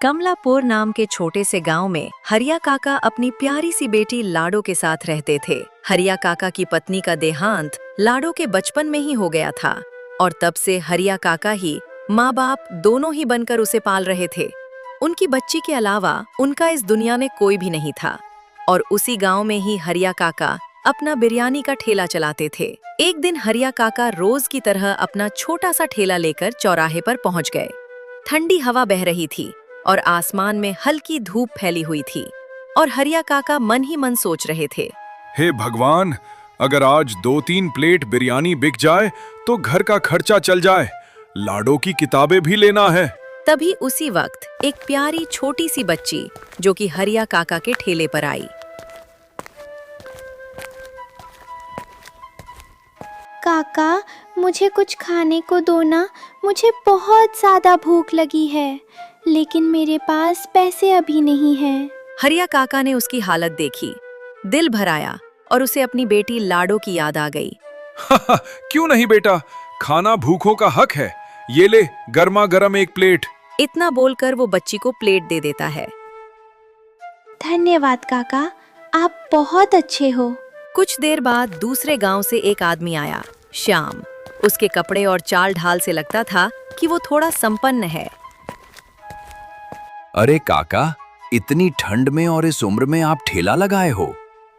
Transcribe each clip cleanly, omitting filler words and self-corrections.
कमलापुर नाम के छोटे से गांव में हरिया काका अपनी प्यारी सी बेटी लाडो के साथ रहते थे। हरिया काका की पत्नी का देहांत लाडो के बचपन में ही हो गया था और तब से हरिया काका ही माँ बाप दोनों ही बनकर उसे पाल रहे थे। उनकी बच्ची के अलावा उनका इस दुनिया में कोई भी नहीं था और उसी गांव में ही हरिया काका अपना बिरयानी का ठेला चलाते थे। एक दिन हरिया काका रोज की तरह अपना छोटा सा ठेला लेकर चौराहे पर पहुंच गए। ठंडी हवा बह रही थी और आसमान में हल्की धूप फैली हुई थी और हरिया काका मन ही मन सोच रहे थे, हे भगवान, अगर आज 2-3 प्लेट बिरयानी बिक जाए तो घर का खर्चा चल जाए, लाडो की किताबें भी लेना है। तभी उसी वक्त एक प्यारी छोटी सी बच्ची जो कि हरिया काका के ठेले पर आई। काका, मुझे कुछ खाने को दो ना, मुझे बहुत ज्यादा भूख लगी है, लेकिन मेरे पास पैसे अभी नहीं हैं। हरिया काका ने उसकी हालत देखी, दिल भर आया और उसे अपनी बेटी लाडो की याद आ गई। क्यों नहीं बेटा, खाना भूखों का हक है, ये ले गर्मा गर्म एक प्लेट। इतना बोलकर वो बच्ची को प्लेट दे देता है। धन्यवाद काका, आप बहुत अच्छे हो। कुछ देर बाद दूसरे गांव से एक आदमी आया, श्याम। उसके कपड़े और चाल ढाल से लगता था कि वो थोड़ा संपन्न है। अरे काका, इतनी ठंड में और इस उम्र में आप ठेला लगाए हो?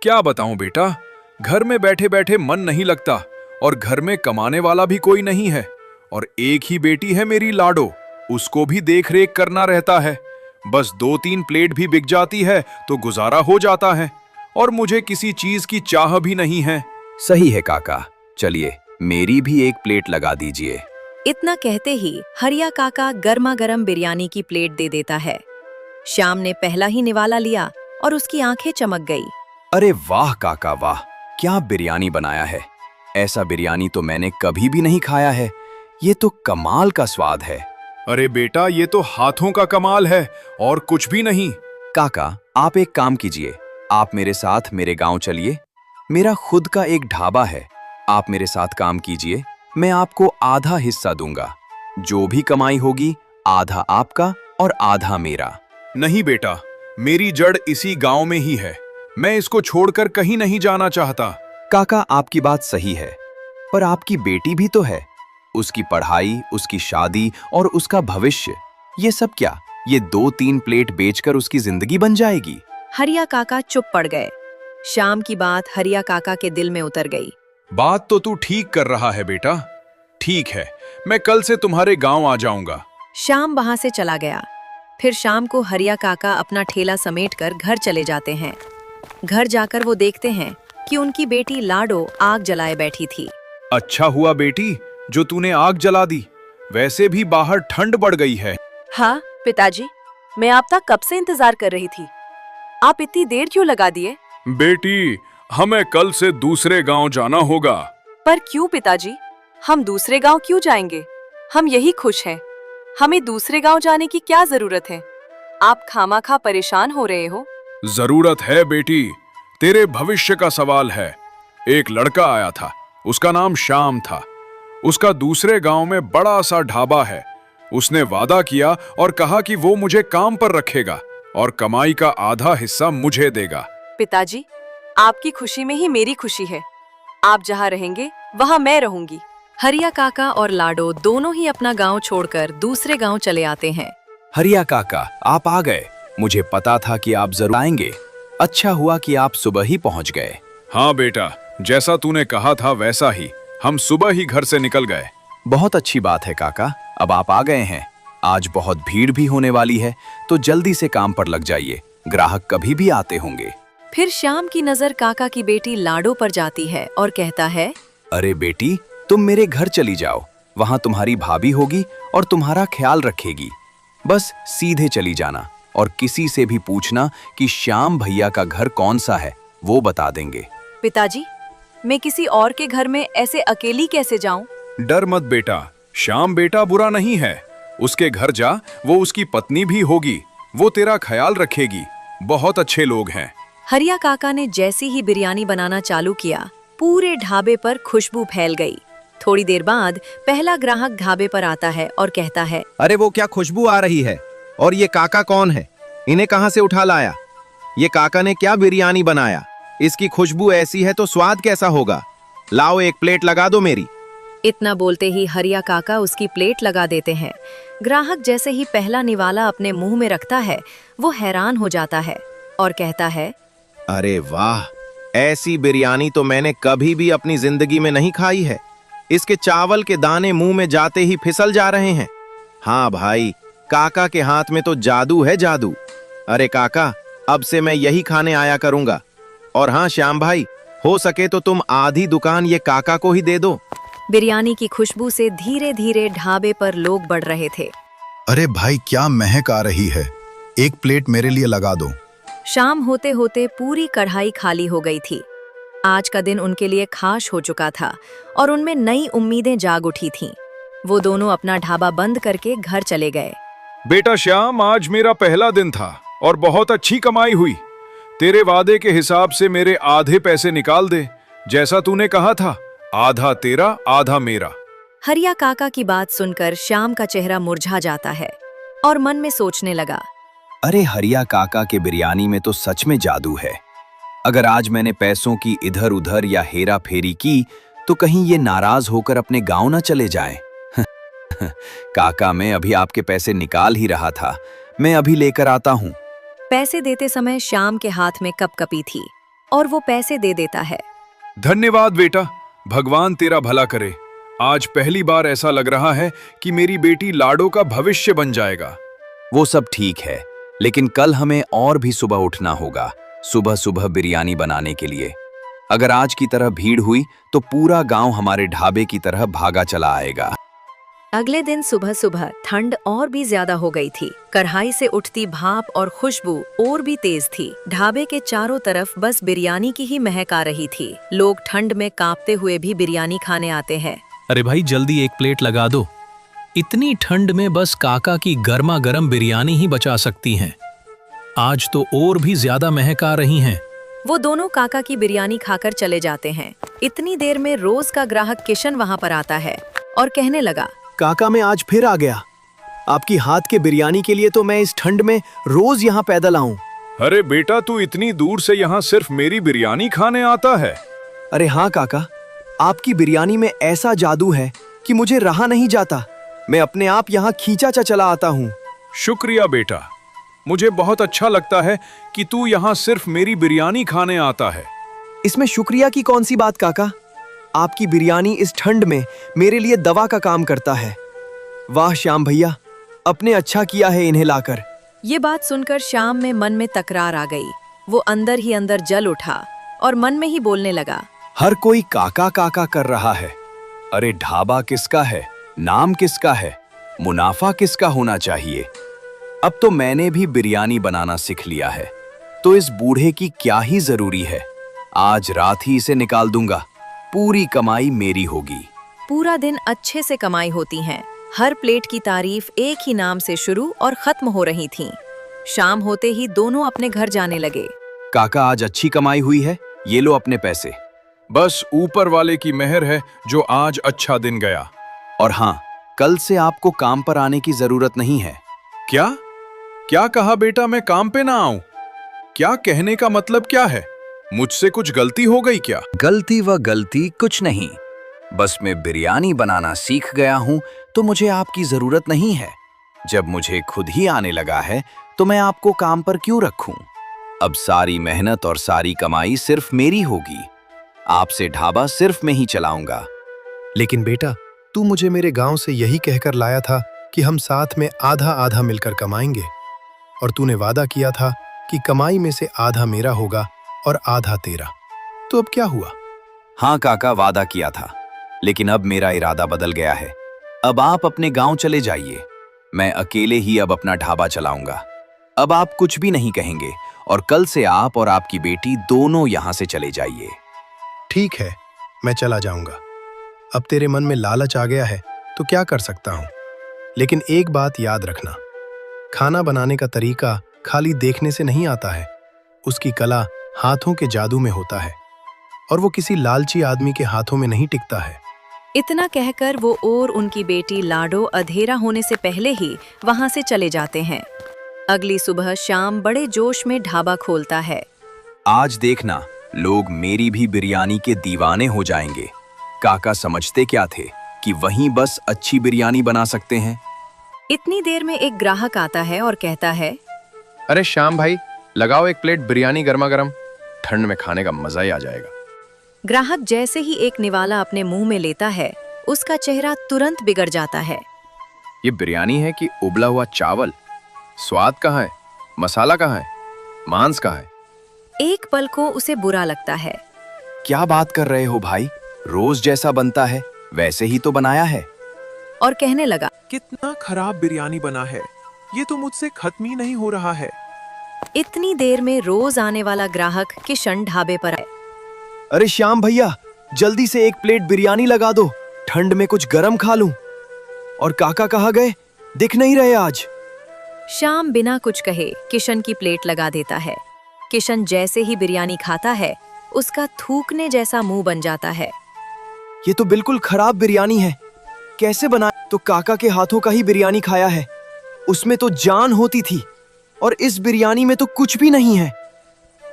क्या बताऊं बेटा, घर में बैठे बैठे मन नहीं लगता और घर में कमाने वाला भी कोई नहीं है और एक ही बेटी है मेरी लाडो, उसको भी देख रेख करना रहता है। बस 2-3 प्लेट भी बिक जाती है तो गुजारा हो जाता है और मुझे किसी चीज की चाह भी नहीं है। सही है काका, चलिए मेरी भी एक प्लेट लगा दीजिए। इतना कहते ही हरिया काका गर्मा गर्म बिरयानी की प्लेट दे देता है। श्याम ने पहला ही निवाला लिया और उसकी आंखें चमक गई। अरे वाह काका वाह, क्या बिरयानी बनाया है। ऐसा बिरयानी तो मैंने कभी भी नहीं खाया है, ये तो कमाल का स्वाद है। अरे बेटा, ये तो हाथों का कमाल है और कुछ भी नहीं। काका, आप एक काम कीजिए, आप मेरे साथ मेरे गांव चलिए। मेरा खुद का एक ढाबा है, आप मेरे साथ काम कीजिए, मैं आपको आधा हिस्सा दूंगा। जो भी कमाई होगी आधा आपका और आधा मेरा। नहीं बेटा, मेरी जड़ इसी गांव में ही है, मैं इसको छोड़कर कहीं नहीं जाना चाहता। काका, आपकी बात सही है, पर आपकी बेटी भी तो है, उसकी पढ़ाई, उसकी शादी और उसका भविष्य, ये सब क्या ये 2-3 प्लेट बेचकर उसकी जिंदगी बन जाएगी? हरिया काका चुप पड़ गए। श्याम की बात हरिया काका के दिल में उतर गई। बात तो तू ठीक कर रहा है बेटा, ठीक है, मैं कल से तुम्हारे गांव आ जाऊंगा। श्याम वहां से चला गया। फिर शाम को हरिया काका अपना ठेला समेटकर घर चले जाते हैं। घर जाकर वो देखते हैं कि उनकी बेटी लाडो आग जलाए बैठी थी। अच्छा हुआ बेटी जो तूने आग जला दी, वैसे भी बाहर ठंड बढ़ गई है। हाँ पिताजी, मैं आपका कब से इंतजार कर रही थी, आप इतनी देर क्यों लगा दिए? बेटी, हमें कल से दूसरे गांव जाना होगा। पर क्यों पिताजी, हम दूसरे गांव क्यों जाएंगे? हम यही खुश हैं, हमें दूसरे गांव जाने की क्या जरूरत है? आप खामाखा परेशान हो रहे हो। जरूरत है बेटी, तेरे भविष्य का सवाल है। एक लड़का आया था, उसका नाम श्याम था। उसका दूसरे गांव में बड़ा सा ढाबा है। उसने वादा किया और कहा कि वो मुझे काम पर रखेगा और कमाई का आधा हिस्सा मुझे देगा। पिताजी, आपकी खुशी में ही मेरी खुशी है, आप जहाँ रहेंगे वहाँ मैं रहूंगी। हरिया काका और लाडो दोनों ही अपना गांव छोड़कर दूसरे गांव चले आते हैं। हरिया काका, आप आ गए, मुझे पता था कि आप जरूर आएंगे। अच्छा हुआ कि आप सुबह ही पहुंच गए। हाँ बेटा, जैसा तूने कहा था वैसा ही, हम सुबह ही घर से निकल गए। बहुत अच्छी बात है काका, अब आप आ गए हैं। आज बहुत भीड़ भी होने वाली है, तो जल्दी से काम पर लग जाइए, ग्राहक कभी भी आते होंगे। फिर श्याम की नजर काका की बेटी लाडो पर जाती है और कहता है, अरे बेटी, तुम मेरे घर चली जाओ, वहाँ तुम्हारी भाभी होगी और तुम्हारा ख्याल रखेगी। बस सीधे चली जाना और किसी से भी पूछना कि श्याम भैया का घर कौन सा है, वो बता देंगे। पिताजी, मैं किसी और के घर में ऐसे अकेली कैसे जाऊं? डर मत बेटा, श्याम बेटा बुरा नहीं है, उसके घर जा, वो उसकी पत्नी भी होगी, वो तेरा ख्याल रखेगी, बहुत अच्छे लोग हैं। हरिया काका ने जैसे ही बिरयानी बनाना चालू किया, पूरे ढाबे पर खुशबू फैल गई। थोड़ी देर बाद पहला ग्राहक ढाबे पर आता है और कहता है, अरे वो क्या खुशबू आ रही है और ये काका कौन है? इन्हें कहां से उठा लाया? ये काका ने क्या बिरयानी बनाया? इसकी खुशबू ऐसी है तो स्वाद कैसा होगा? लाओ एक प्लेट लगा दो मेरी। इतना बोलते ही हरिया काका उसकी प्लेट लगा देते हैं। ग्राहक जैसे ही पहला निवाला अपने मुंह में रखता है, वो हैरान हो जाता है और कहता है, अरे वाह, ऐसी बिरयानी तो मैंने कभी भी अपनी जिंदगी में नहीं खाई है। इसके चावल के दाने मुंह में जाते ही फिसल जा रहे हैं। हाँ भाई, काका के हाथ में तो जादू है, जादू। अरे काका, अब से मैं यही खाने आया करूंगा। और हाँ श्याम भाई, हो सके तो तुम आधी दुकान ये काका को ही दे दो। बिरयानी की खुशबू से धीरे धीरे ढाबे पर लोग बढ़ रहे थे। अरे भाई, क्या महक आ रही है, एक प्लेट मेरे लिए लगा दो। शाम होते होते पूरी कढ़ाई खाली हो गई थी। आज का दिन उनके लिए खास हो चुका था और उनमें नई उम्मीदें जाग उठी थीं। वो दोनों अपना ढाबा बंद करके घर चले गए। बेटा श्याम, आज मेरा पहला दिन था और बहुत अच्छी कमाई हुई। तेरे वादे के हिसाब से मेरे आधे पैसे निकाल दे, जैसा तूने कहा था, आधा तेरा आधा मेरा। हरिया काका की बात सुनकर श्याम का चेहरा मुरझा जाता है और मन में सोचने लगा, अरे हरिया काका के बिरयानी में तो सच में जादू है। अगर आज मैंने पैसों की इधर उधर या हेरा फेरी की तो कहीं ये नाराज होकर अपने गांव न चले जाएं। काका, मैं अभी आपके पैसे निकाल ही रहा था, मैं अभी लेकर आता हूँ। पैसे देते समय श्याम के हाथ में कपकपी थी और वो पैसे दे देता है। धन्यवाद बेटा, भगवान तेरा भला करे। आज पहली बार ऐसा लग रहा है कि मेरी बेटी लाडो का भविष्य बन जाएगा। वो सब ठीक है, लेकिन कल हमें और भी सुबह उठना होगा, सुबह सुबह बिरयानी बनाने के लिए। अगर आज की तरह भीड़ हुई तो पूरा गांव हमारे ढाबे की तरह भागा चला आएगा। अगले दिन सुबह सुबह ठंड और भी ज्यादा हो गई थी। कढ़ाई से उठती भाप और खुशबू और भी तेज थी। ढाबे के चारों तरफ बस बिरयानी की ही महक आ रही थी। लोग ठंड में कांपते हुए भी बिरयानी खाने आते हैं। अरे भाई, जल्दी एक प्लेट लगा दो। इतनी ठंड में बस काका की गर्मा गर्म बिरयानी ही बचा सकती हैं। आज तो और भी ज्यादा महक आ रही हैं। वो दोनों काका की बिरयानी खाकर चले जाते हैं। इतनी देर में रोज का ग्राहक किशन वहाँ पर आता है और कहने लगा, काका, मैं आज फिर आ गया। आपकी हाथ के बिरयानी के लिए तो मैं इस ठंड में रोज यहाँ पैदल आऊं। अरे बेटा, तू इतनी दूर से यहाँ सिर्फ मेरी बिरयानी खाने आता है? अरे हाँ काका, आपकी बिरयानी में ऐसा जादू है कि मुझे रहा नहीं जाता। मैं अपने आप यहाँ खींचा चला आता हूँ। शुक्रिया बेटा, मुझे बहुत अच्छा लगता है कि तू यहाँ सिर्फ मेरी बिरयानी खाने आता है। इसमें शुक्रिया की कौन सी बात काका? आपकी बिरयानी इस ठंड में मेरे लिए दवा का काम करता है। वाह श्याम भैया, अपने अच्छा किया है इन्हें लाकर। ये बात सुनकर श्याम में मन में तकरार आ गई। वो अंदर ही अंदर जल उठा और मन में ही बोलने लगा, हर कोई काका काका कर रहा है। अरे ढाबा किसका है, नाम किसका है, मुनाफा किसका होना चाहिए। अब तो मैंने भी बिरयानी बनाना सीख लिया है, तो इस बूढ़े की क्या ही जरूरी है। आज रात ही इसे निकाल दूंगा, पूरी कमाई मेरी होगी। पूरा दिन अच्छे से कमाई होती है। हर प्लेट की तारीफ एक ही नाम से शुरू और खत्म हो रही थी। शाम होते ही दोनों अपने घर जाने लगे। काका, आज अच्छी कमाई हुई है, ये लो अपने पैसे। बस ऊपर वाले की मेहर है जो आज अच्छा दिन गया। और हाँ, कल से आपको काम पर आने की जरूरत नहीं है। क्या क्या कहा बेटा, मैं काम पे ना आऊं? क्या कहने का मतलब क्या है? मुझसे कुछ गलती हो गई क्या? गलती व गलती कुछ नहीं, बस मैं बिरयानी बनाना सीख गया हूँ तो मुझे आपकी जरूरत नहीं है। जब मुझे खुद ही आने लगा है तो मैं आपको काम पर क्यों रखूं? अब सारी मेहनत और सारी कमाई सिर्फ मेरी होगी। आपसे ढाबा सिर्फ मैं ही चलाऊंगा। लेकिन बेटा, तू मुझे मेरे गांव से यही कहकर लाया था कि हम साथ में आधा आधा मिलकर कमाएंगे, और तूने वादा किया था कि कमाई में से आधा मेरा होगा और आधा तेरा। तो अब क्या हुआ? हाँ काका, वादा किया था, लेकिन अब मेरा इरादा बदल गया है। अब आप अपने गांव चले जाइए, मैं अकेले ही अब अपना ढाबा चलाऊंगा। अब आप कुछ भी नहीं कहेंगे और कल से आप और आपकी बेटी दोनों यहां से चले जाइए। ठीक है, मैं चला जाऊंगा। अब तेरे मन में लालच आ गया है तो क्या कर सकता हूं। लेकिन एक बात याद रखना, खाना बनाने का तरीका खाली देखने से नहीं आता है, उसकी कला हाथों के जादू में होता है, और वो किसी लालची आदमी के हाथों में नहीं टिकता है। इतना कहकर वो और उनकी बेटी लाडो अंधेरा होने से पहले ही वहां से चले जाते हैं। अगली सुबह शाम बड़े जोश में ढाबा खोलता है। आज देखना, लोग मेरी भी बिरयानी के दीवाने हो जाएंगे। काका समझते क्या थे कि वहीं बस अच्छी बिरयानी बना सकते हैं। इतनी देर में एक ग्राहक आता है और कहता है, अरे श्याम भाई, लगाओ एक प्लेट बिरयानी गर्मा गर्म, ठंड में खाने का मजा ही आ जाएगा। ग्राहक जैसे ही एक निवाला अपने मुंह में लेता है, उसका चेहरा तुरंत बिगड़ जाता है। ये बिरयानी है कि उबला हुआ चावल? स्वाद कहाँ है? मसाला कहाँ है? मांस कहाँ है? एक पल को उसे बुरा लगता है। क्या बात कर रहे हो भाई? रोज जैसा बनता है वैसे ही तो बनाया है। और कहने लगा, कितना खराब बिरयानी बना है, ये तो मुझसे खत्म ही नहीं हो रहा है। इतनी देर में रोज आने वाला ग्राहक किशन ढाबे पर आए। अरे श्याम भैया, जल्दी से एक प्लेट बिरयानी लगा दो, ठंड में कुछ गरम खा लूं। और काका कहाँ गए? दिख नहीं रहे आज। श्याम बिना कुछ कहे किशन की प्लेट लगा देता है। किशन जैसे ही बिरयानी खाता है, उसका थूकने जैसा मुंह बन जाता है। ये तो बिल्कुल खराब बिरयानी है। कैसे बना? तो काका के हाथों का ही बिरयानी खाया है, उसमें तो जान होती थी, और इस बिरयानी में तो कुछ भी नहीं है।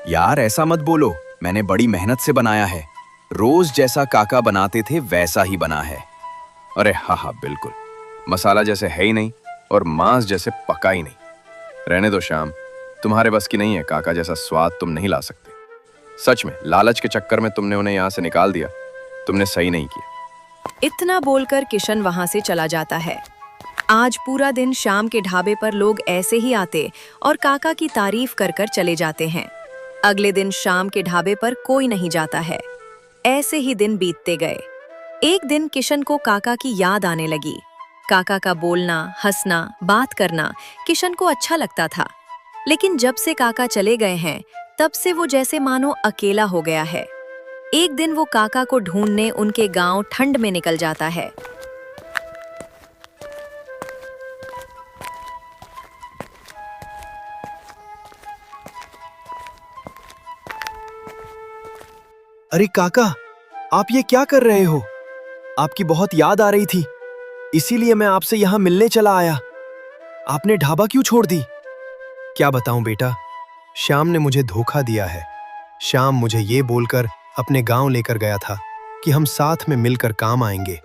यार ऐसा मत बोलो, मैंने बड़ी मेहनत से बनाया है। रोज जैसा काका बनाते थे वैसा ही बना है। अरे हाँ हाँ बिल्कुल, मसाला जैसे है ही नहीं और मांस जैसे पका ही नहीं। रहने दो श्याम, तुम्हारे बस की नहीं है, काका जैसा स्वाद तुम नहीं ला सकते। सच में लालच के चक्कर में तुमने उन्हें यहाँ से निकाल दिया, तुमने सही नहीं किया। इतना बोलकर किशन वहां से चला जाता है। आज पूरा दिन शाम के ढाबे पर लोग ऐसे ही आते और काका की तारीफ कर कर चले जाते हैं। अगले दिन शाम के ढाबे पर कोई नहीं जाता है। ऐसे ही दिन बीतते गए। एक दिन किशन को काका की याद आने लगी। काका का बोलना, हंसना, बात करना किशन को अच्छा लगता था। लेकिन जब से काका चले गए हैं, तब से वो जैसे मानो अकेला हो गया है। एक दिन वो काका को ढूंढने उनके गांव ठंड में निकल जाता है। अरे काका, आप ये क्या कर रहे हो? आपकी बहुत याद आ रही थी, इसीलिए मैं आपसे यहाँ मिलने चला आया। आपने ढाबा क्यों छोड़ दी? क्या बताऊं बेटा, श्याम ने मुझे धोखा दिया है। श्याम मुझे ये बोलकर अपने गांव लेकर गया था कि हम साथ में मिलकर काम आएंगे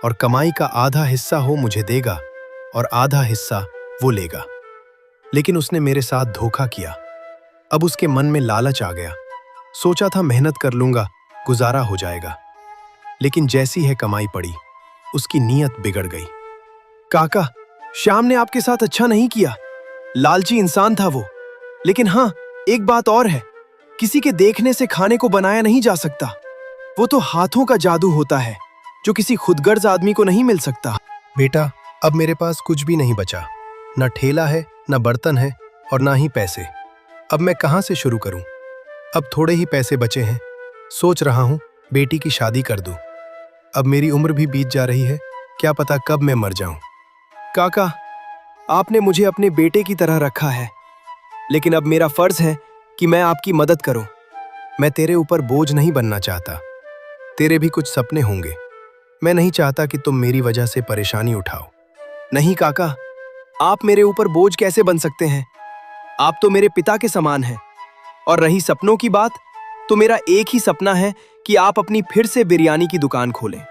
और कमाई का आधा हिस्सा हो मुझे देगा और आधा हिस्सा वो लेगा। लेकिन उसने मेरे साथ धोखा किया। अब उसके मन में लालच आ गया। सोचा था मेहनत कर लूंगा, गुजारा हो जाएगा। लेकिन जैसी है कमाई पड़ी, उसकी नीयत बिगड़ गई। काका, श्याम ने आपके साथ अच्छा नहीं किया। लालची इंसान था वो। लेकिन हाँ, एक बात और है, किसी के देखने से खाने को बनाया नहीं जा सकता। वो तो हाथों का जादू होता है जो किसी खुदगर्ज आदमी को नहीं मिल सकता। बेटा, अब मेरे पास कुछ भी नहीं बचा। न ठेला है, न बर्तन है और ना ही पैसे। अब मैं कहाँ से शुरू करूं? अब थोड़े ही पैसे बचे हैं। सोच रहा हूं बेटी की शादी कर दूं। अब मेरी उम्र भी बीत जा रही है, क्या पता कब मैं मर जाऊं। काका, आपने मुझे अपने बेटे की तरह रखा है, लेकिन अब मेरा फर्ज है कि मैं आपकी मदद करूं। मैं तेरे ऊपर बोझ नहीं बनना चाहता। तेरे भी कुछ सपने होंगे। मैं नहीं चाहता कि तुम मेरी वजह से परेशानी उठाओ। नहीं काका, आप मेरे ऊपर बोझ कैसे बन सकते हैं? आप तो मेरे पिता के समान हैं। और रही सपनों की बात, तो मेरा एक ही सपना है कि आप अपनी फिर से बिरयानी की दुकान खोलें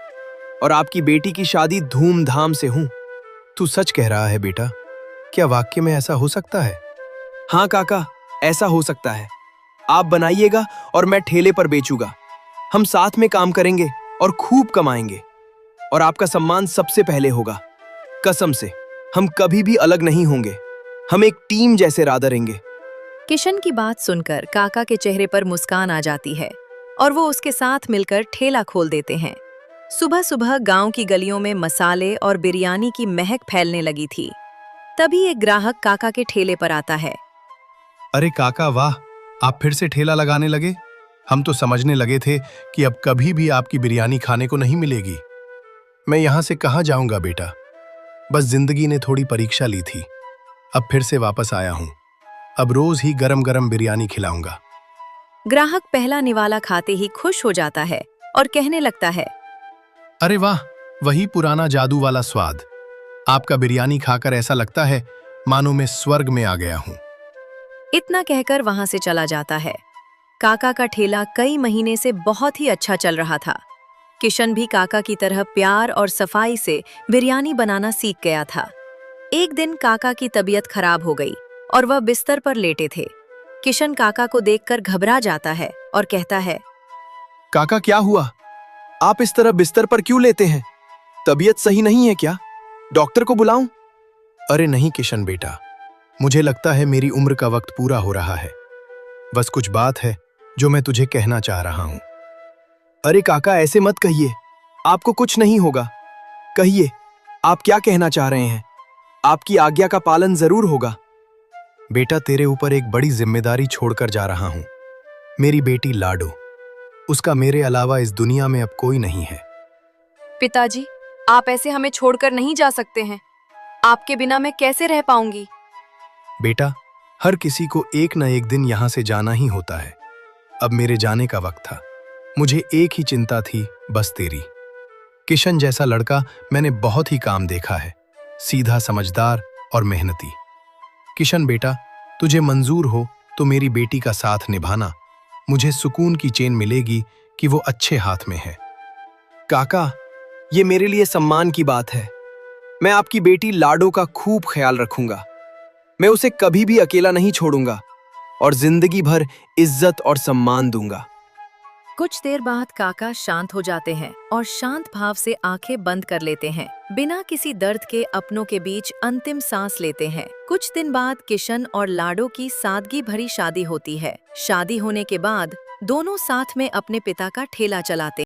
और आपकी बेटी की शादी धूमधाम से हो। तू सच कह रहा है बेटा? क्या वाकई में ऐसा हो सकता है? हाँ काका, ऐसा हो सकता है। आप बनाइएगा और मैं ठेले पर बेचूंगा। हम साथ में काम करेंगे और खूब कमाएंगे। और आपका सम्मान सबसे पहले होगा। कसम से, हम कभी भी अलग नहीं होंगे। हम एक टीम जैसे रादरेंगे। किशन की बात सुनकर काका के चेहरे पर मुस्कान आ जाती है और वो उसके साथ मिलकर ठेला खोल देते हैं। सुबह सुबह गांव की गलियों में मसाले और बिरयानी की महक फैलने लगी थी। तभी एक ग्राहक काका के ठेले पर आता है। अरे काका वाह, आप फिर से ठेला लगाने लगे? हम तो समझने लगे थे कि अब कभी भी आपकी बिरयानी खाने को नहीं मिलेगी। मैं यहाँ से कहाँ जाऊँगा बेटा? बस जिंदगी ने थोड़ी परीक्षा ली थी, अब फिर से वापस आया हूँ। अब रोज ही गरम गरम बिरयानी खिलाऊंगा। ग्राहक पहला निवाला खाते ही खुश हो जाता है और कहने लगता है, अरे वाह, वही पुराना जादू वाला स्वाद। आपका बिरयानी खाकर ऐसा लगता है मानो मैं स्वर्ग में आ गया हूँ। इतना कहकर वहां से चला जाता है। काका का ठेला कई महीने से बहुत ही अच्छा चल रहा था। किशन भी काका की तरह प्यार और सफाई से बिरयानी बनाना सीख गया था। एक दिन काका की तबीयत खराब हो गई और वह बिस्तर पर लेटे थे। किशन काका को देखकर घबरा जाता है और कहता है, काका क्या हुआ? आप इस तरह बिस्तर पर क्यों लेटे हैं? तबीयत सही नहीं है क्या? डॉक्टर को बुलाऊं? अरे नहीं किशन बेटा, मुझे लगता है मेरी उम्र का वक्त पूरा हो रहा है। बस कुछ बात है जो मैं तुझे कहना चाह रहा हूँ। अरे काका ऐसे मत कहिए, आपको कुछ नहीं होगा। कहिए, आप क्या कहना चाह रहे हैं? आपकी आज्ञा का पालन जरूर होगा। बेटा तेरे ऊपर एक बड़ी जिम्मेदारी छोड़कर जा रहा हूँ। मेरी बेटी लाडो, उसका मेरे अलावा इस दुनिया में अब कोई नहीं है। पिताजी, आप ऐसे हमें छोड़कर नहीं जा सकते हैं। आपके बिना मैं कैसे रह पाऊंगी? बेटा हर किसी को एक न एक दिन यहाँ से जाना ही होता है। अब मेरे जाने का वक्त था। मुझे एक ही चिंता थी, बस तेरी। किशन जैसा लड़का मैंने बहुत ही काम देखा है, सीधा, समझदार और मेहनती। किशन बेटा, तुझे मंजूर हो तो मेरी बेटी का साथ निभाना। मुझे सुकून की चैन मिलेगी कि वो अच्छे हाथ में है। काका, ये मेरे लिए सम्मान की बात है। मैं आपकी बेटी लाडो का खूब ख्याल रखूंगा। मैं उसे कभी भी अकेला नहीं छोड़ूंगा और जिंदगी भर इज्जत और सम्मान दूंगा। कुछ देर बाद काका शांत हो जाते हैं और शांत भाव से आंखें बंद कर लेते हैं। बिना किसी दर्द के अपनों के बीच अंतिम सांस लेते हैं। कुछ दिन बाद किशन और लाडो की सादगी भरी शादी होती है। शादी होने के बाद दोनों साथ में अपने पिता का ठेला चलाते